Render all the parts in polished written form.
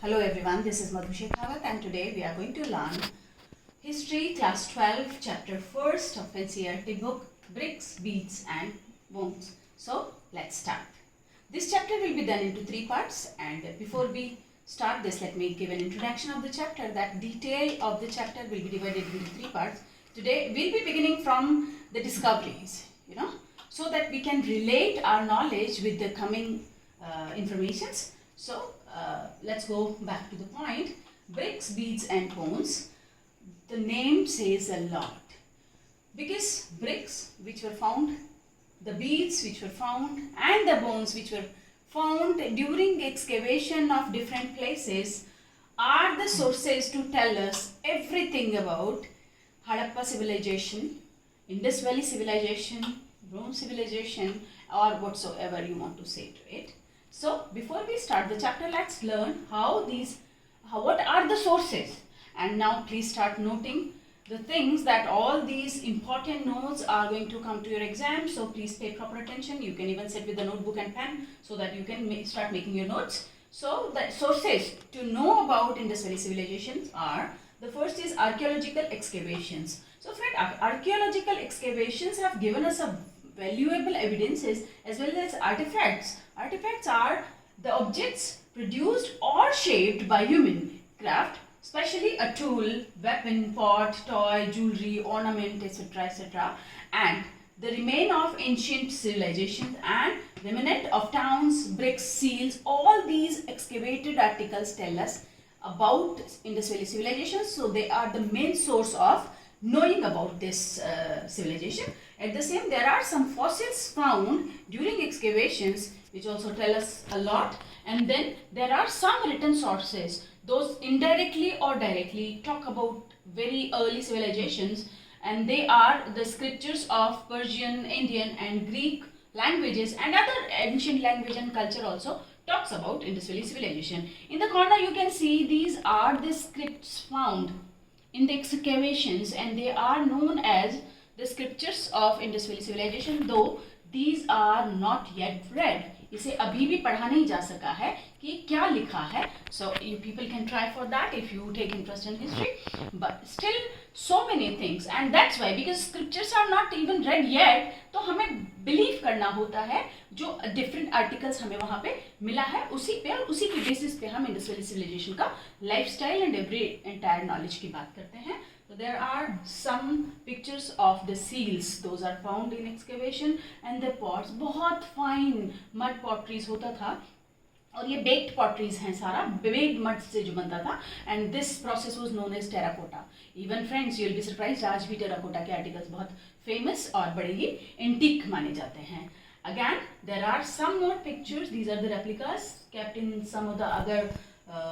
Hello everyone, this is Madhu Shekhawat and today we are going to learn History Class 12 Chapter 1st of NCERT book Bricks, Beads and Bones. So let's start. This chapter will be done into 3 parts, and before we start this, let me give an introduction of the chapter. That detail of the chapter will be divided into 3 parts. Today we'll be beginning from the discoveries, so that we can relate our knowledge with the coming informations. So let's go back to the point. Bricks, beads and bones. The name says a lot, because bricks which were found, the beads which were found and the bones which were found during excavation of different places are the sources to tell us everything about Harappa civilization, Indus Valley civilization, Bronze civilization, or whatsoever you want to say to it. So before we start the chapter, let's learn what are the sources. And now please start noting the things that all these important notes are going to come to your exam. So please pay proper attention. You can even sit with a notebook and pen so that you can start making your notes. So the sources to know about Indus Valley civilizations are, the first is archaeological excavations. So friend, archaeological excavations have given us a valuable evidences as well as artifacts. Artifacts are the objects produced or shaped by human craft, especially a tool, weapon, pot, toy, jewelry, ornament, etc., etc., and the remain of ancient civilizations and remnant of towns, bricks, seals. All these excavated articles tell us about Indus Valley civilization. So they are the main source of knowing about this civilization. At the same, there are some fossils found during excavations which also tell us a lot, and then there are some written sources. Those indirectly or directly talk about very early civilizations, and they are the scriptures of Persian, Indian and Greek languages, and other ancient language and culture also talks about Indus Valley civilization. In the corner you can see these are the scripts found in the excavations, and they are known as the scriptures of Indus Valley civilization, though these are not yet read. इसे अभी भी पढ़ा नहीं जा सका है कि क्या लिखा है. So you people can try for that if you take interest in history, but still so many things, and that's why, because scriptures are not even read yet, तो हमें believe करना होता है जो different articles हमें वहाँ पे मिला है, उसी पे और उसी के basis पे हम Indus Valley civilization का lifestyle and every entire knowledge की बात करते हैं. So there are some pictures of the seals, those are found in excavation, and the pots, बहुत fine mud potteries होता था, और ये baked potteries हैं, सारा baked mud से जो बनता था, and this process was known as terracotta. Even friends, you will be surprised, आज भी terracotta के articles बहुत famous और बड़े ही antique माने जाते हैं. Again, there are some more pictures. These are the replicas kept in some of the other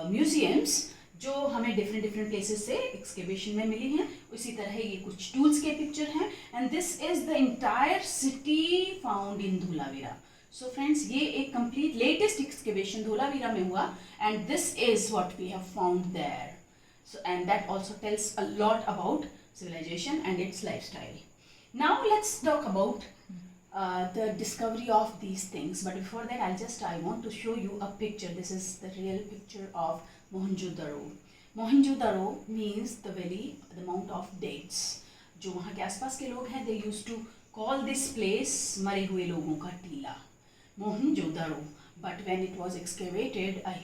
museums, जो हमें different places से excavation में मिली हैं. उसी तरह ये कुछ tools के picture हैं, and this is the entire city found in Dholavira. So friends, ये एक complete latest excavation धोलावीरा में हुआ, and this is what we have found there. So, and that also tells a lot about civilization and its lifestyle. Now let's talk about the discovery of these things, but before that I want to show you a picture. This is the real picture of Mohenjo-daro. Mohenjo-daro means the valley, the mount of dates. जो वहाँ के आसपास के लोग हैं, they used to call this place मरे हुए लोगों का टीला, Mohenjo-daro. But when it was excavated, a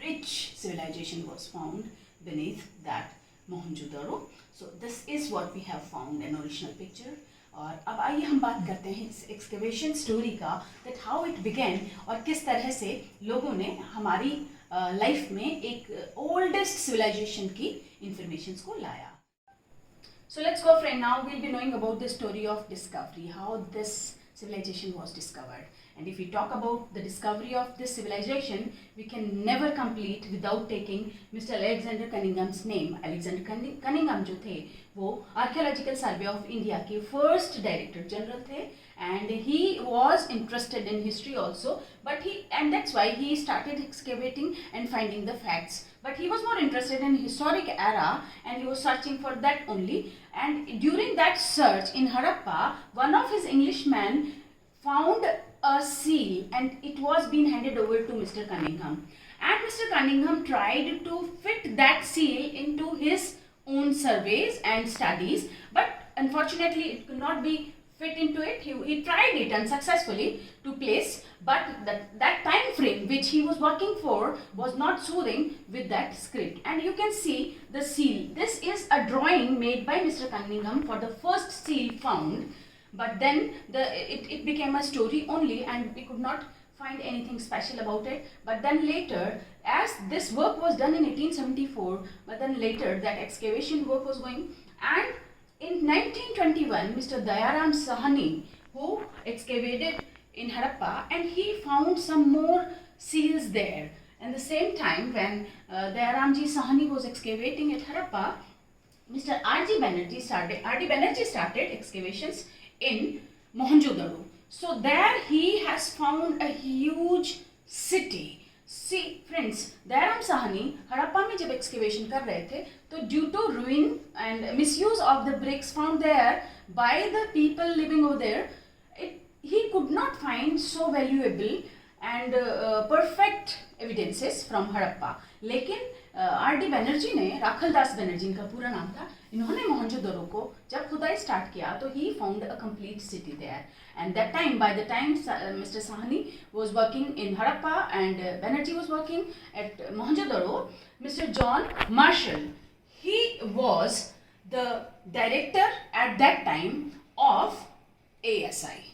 rich civilization was found beneath that Mohenjo-daro. So this is what we have found, an original picture. और अब आइए हम बात करते हैं इस एक्सकेवेशन स्टोरी का, that how it began और किस तरह से लोगों ने हमारी लाइफ में एक ओल्डेस्ट सिविलाइजेशन की इंफॉर्मेशंस को लाया. So let's go friend, now we'll be knowing about the story of discovery, how this civilization was discovered. And if we talk about the discovery of this civilization, we can never complete without taking Mr. Alexander Cunningham's name. Alexander Cunningham जो थे, वो Archaeological Survey of India के first Director General थे, and he was interested in history also, and that's why he started excavating and finding the facts. But he was more interested in historic era, and he was searching for that only. And during that search in Harappa, one of his Englishmen found a seal, and it was being handed over to Mr. Cunningham. and Mr. Cunningham tried to fit that seal into his own surveys and studies, but unfortunately it could not be fit into it. He tried it unsuccessfully to place, but that time frame which he was working for was not soothing with that script. And you can see the seal. This is a drawing made by Mr. Cunningham for the first seal found, but then it became a story only and we could not find anything special about it. But then later, as this work was done in 1874, but then later that excavation work was going, and in 1921 Mr. Dayaram Sahani, who excavated in Harappa, and he found some more seals there. And the same time when Dayaramji Sahani was excavating at Harappa, Mr. R.D. Banerjee started excavations in Mohenjo-daro. So there he has found a huge city. See friends, Dayaram Sahani Harappa में जब excavation कर रहे थे, तो due to ruin and misuse of the bricks found there by the people living over there, he could not find so valuable and perfect evidences from Harappa. लेकिन R.D. Banerjee ने, राखलदास बैनर्जी इनका पूरा नाम था, इन्होंने मोहनजोदड़ो को जब खुदाई स्टार्ट किया तो he found a complete city there. And that time, by the time Mr. Sahani was working in Harappa and Banerjee was working at Mohenjo-daro, Mr. John Marshall, he was the director at that time of ASI.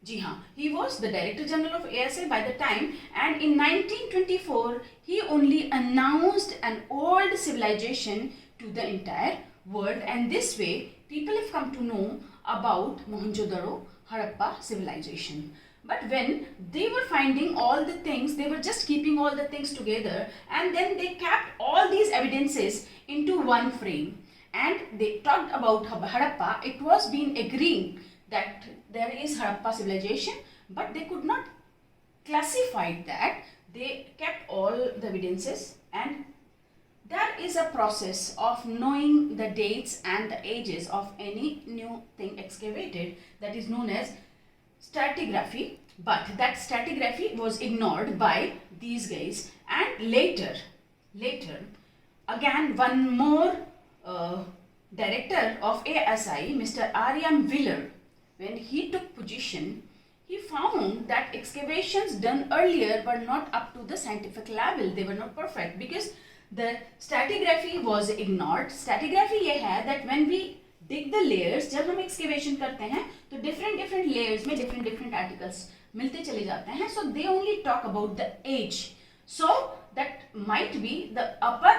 जी हाँ, he was the Director General of ASI by the time, and in 1924 he only announced an old civilization to the entire world, and this way people have come to know about Mohenjo-daro, Harappa civilization. But when they were finding all the things, they were just keeping all the things together, and then they kept all these evidences into one frame, and they talked about Harappa. It was being agreeing that there is Harappa civilization, but they could not classify that. They kept all the evidences, and there is a process of knowing the dates and the ages of any new thing excavated that is known as stratigraphy, but that stratigraphy was ignored by these guys. And later again one more director of ASI, Mr. R.M. Wheeler, when he took position, he found that excavations done earlier were not up to the scientific level. They were not perfect because the stratigraphy was ignored. Stratigraphy ये है that when we dig the layers, जब हम excavation करते हैं तो different layers में different articles मिलते चले जाते हैं. So they only talk about the age. So that might be the upper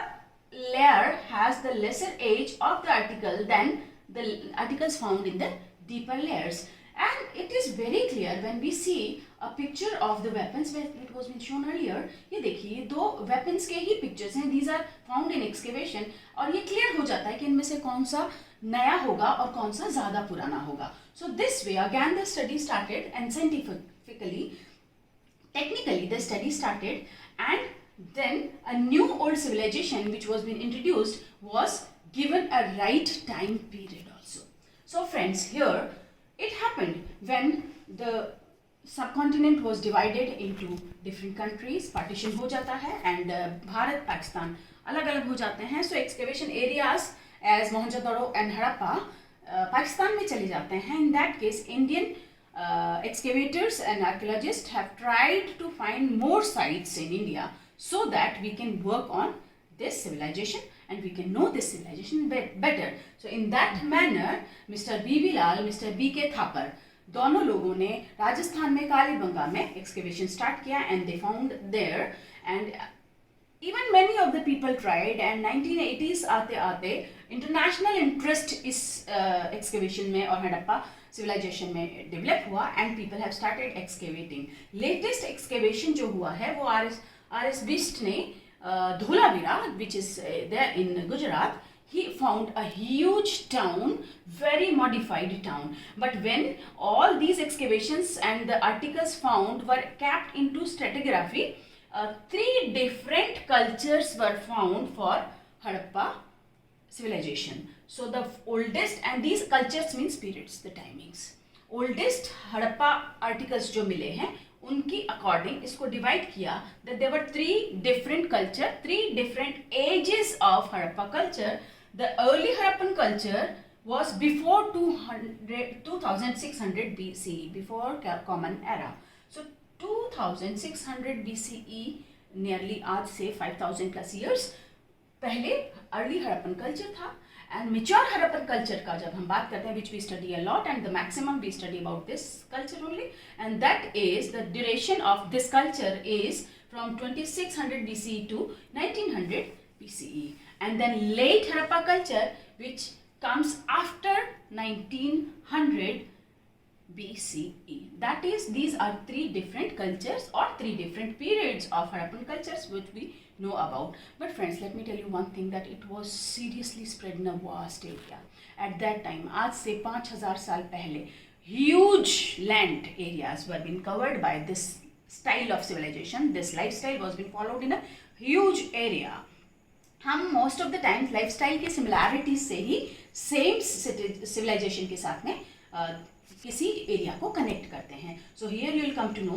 layer has the lesser age of the article than the articles found in the deeper layers. And it is very clear when we see a picture of the weapons where it was been shown earlier. ये देखिए दो weapons के ही pictures हैं. These are found in excavation और ये clear हो जाता है कि इनमें से कौन सा नया होगा और कौन सा ज़्यादा पुराना होगा. So this way again the study started, and scientifically, technically the study started, and then a new old civilization which was being introduced was given a right time period also. So friends, here it happened when the subcontinent was divided into different countries, partition हो जाता है, and Bharat Pakistan अलग अलग हो जाते हैं. So excavation areas as Mohenjo-daro and Harappa Pakistan में चले जाते हैं. In that case, Indian excavators and archaeologists have tried to find more sites in India so that we can work on this civilization and we can know this civilization better. So in that manner, Mr. B.B. Lal, Mr. B.K. Thapar, दोनों लोगों ने राजस्थान में कालीबंगा में excavation start किया, and they found there, and even many of the people tried, and 1980s आते आते international interest इस excavation में और हड़प्पा civilization में develop हुआ, and people have started excavating. Latest excavation जो हुआ है वो R.S. Bist ने Dholavira, which is there in Gujarat, he found a huge town, very modified town. But when all these excavations and the articles found were kept into stratigraphy, 3 different cultures were found for Harappa civilization. So the oldest, and these cultures means periods, the timings. Oldest Harappa articles जो मिले हैं उनकी according इसको divide किया that there were three different culture, three different ages of Harappa culture. The early Harappan culture was before 2600 BCE, before Common Era. So 2600 BCE, nearly आज से 5000 plus years पहले early Harappan culture था. And mature Harappan culture का जब हम बात करते हैं, which we study a lot and the maximum we study about this culture only, and that is the duration of this culture is from 2600 BCE to 1900 BCE. And then late Harappa culture, which comes after 1900 BCE. That is, these are three different cultures or three different periods of Harappan cultures which we know about. But friends, let me tell you one thing, that it was seriously spread in a vast area. At that time, आज से 5000 साल पहले, huge land areas were being covered by this style of civilization. This lifestyle was being followed in a huge area. हम most of the times lifestyle की similarities से ही same civilisation के साथ में किसी एरिया को कनेक्ट करते हैं. So here you will come to know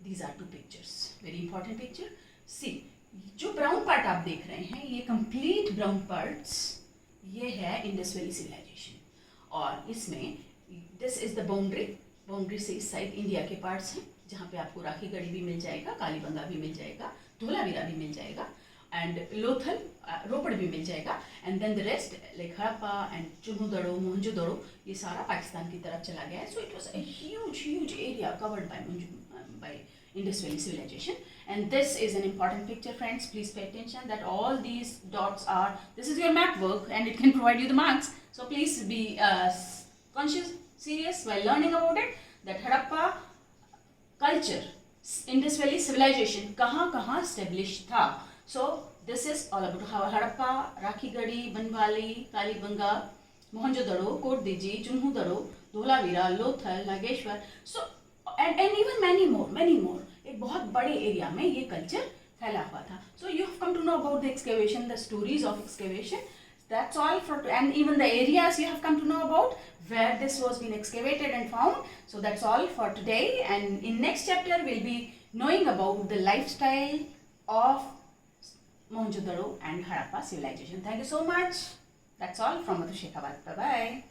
these are two pictures, very important picture. See, जो ब्राउन पार्ट आप देख रहे हैं, ये कंप्लीट ब्राउन पार्ट्स, ये है इंडस वैली सिविलाइजेशन. और इसमें दिस इज द बाउंड्री से इस साइड इंडिया के पार्ट्स हैं, जहाँ पे आपको राखी गढ़ी भी मिल जाएगा, कालीबंगा भी मिल जाएगा, धोलावीरा भी मिल जाएगा, एंड लोथल रोपड़ भी मिल जाएगा. And then the rest like Harappa and Chanhudaro, Mohenjodaro, ये सारा पाकिस्तान की तरफ चला गया है. So it was a huge area covered by Indus Valley civilization. And this is an important picture, friends. Please pay attention that all these dots are, this is your map work and it can provide you the marks. So please be conscious, serious while learning about it, that Harappa culture, Indus Valley civilization कहाँ established था. So this is all about Harappa, Rakhigadi, Banwali, Kalibanga, Mohenjo-daro, Kotdiji, Chunhudaro, Dholavira, Lothal, Nageshwar. So and even many more. एक बहुत बड़े area में ये culture फैला हुआ था. So you have come to know about the excavation, the stories of excavation. That's all for, and even the areas you have come to know about where this was being excavated and found. So that's all for today, and in next chapter we'll be knowing about the lifestyle of Mohenjo-daro and Harappa civilization. Thank you so much. That's all from Madhu Shekhawat. Bye bye.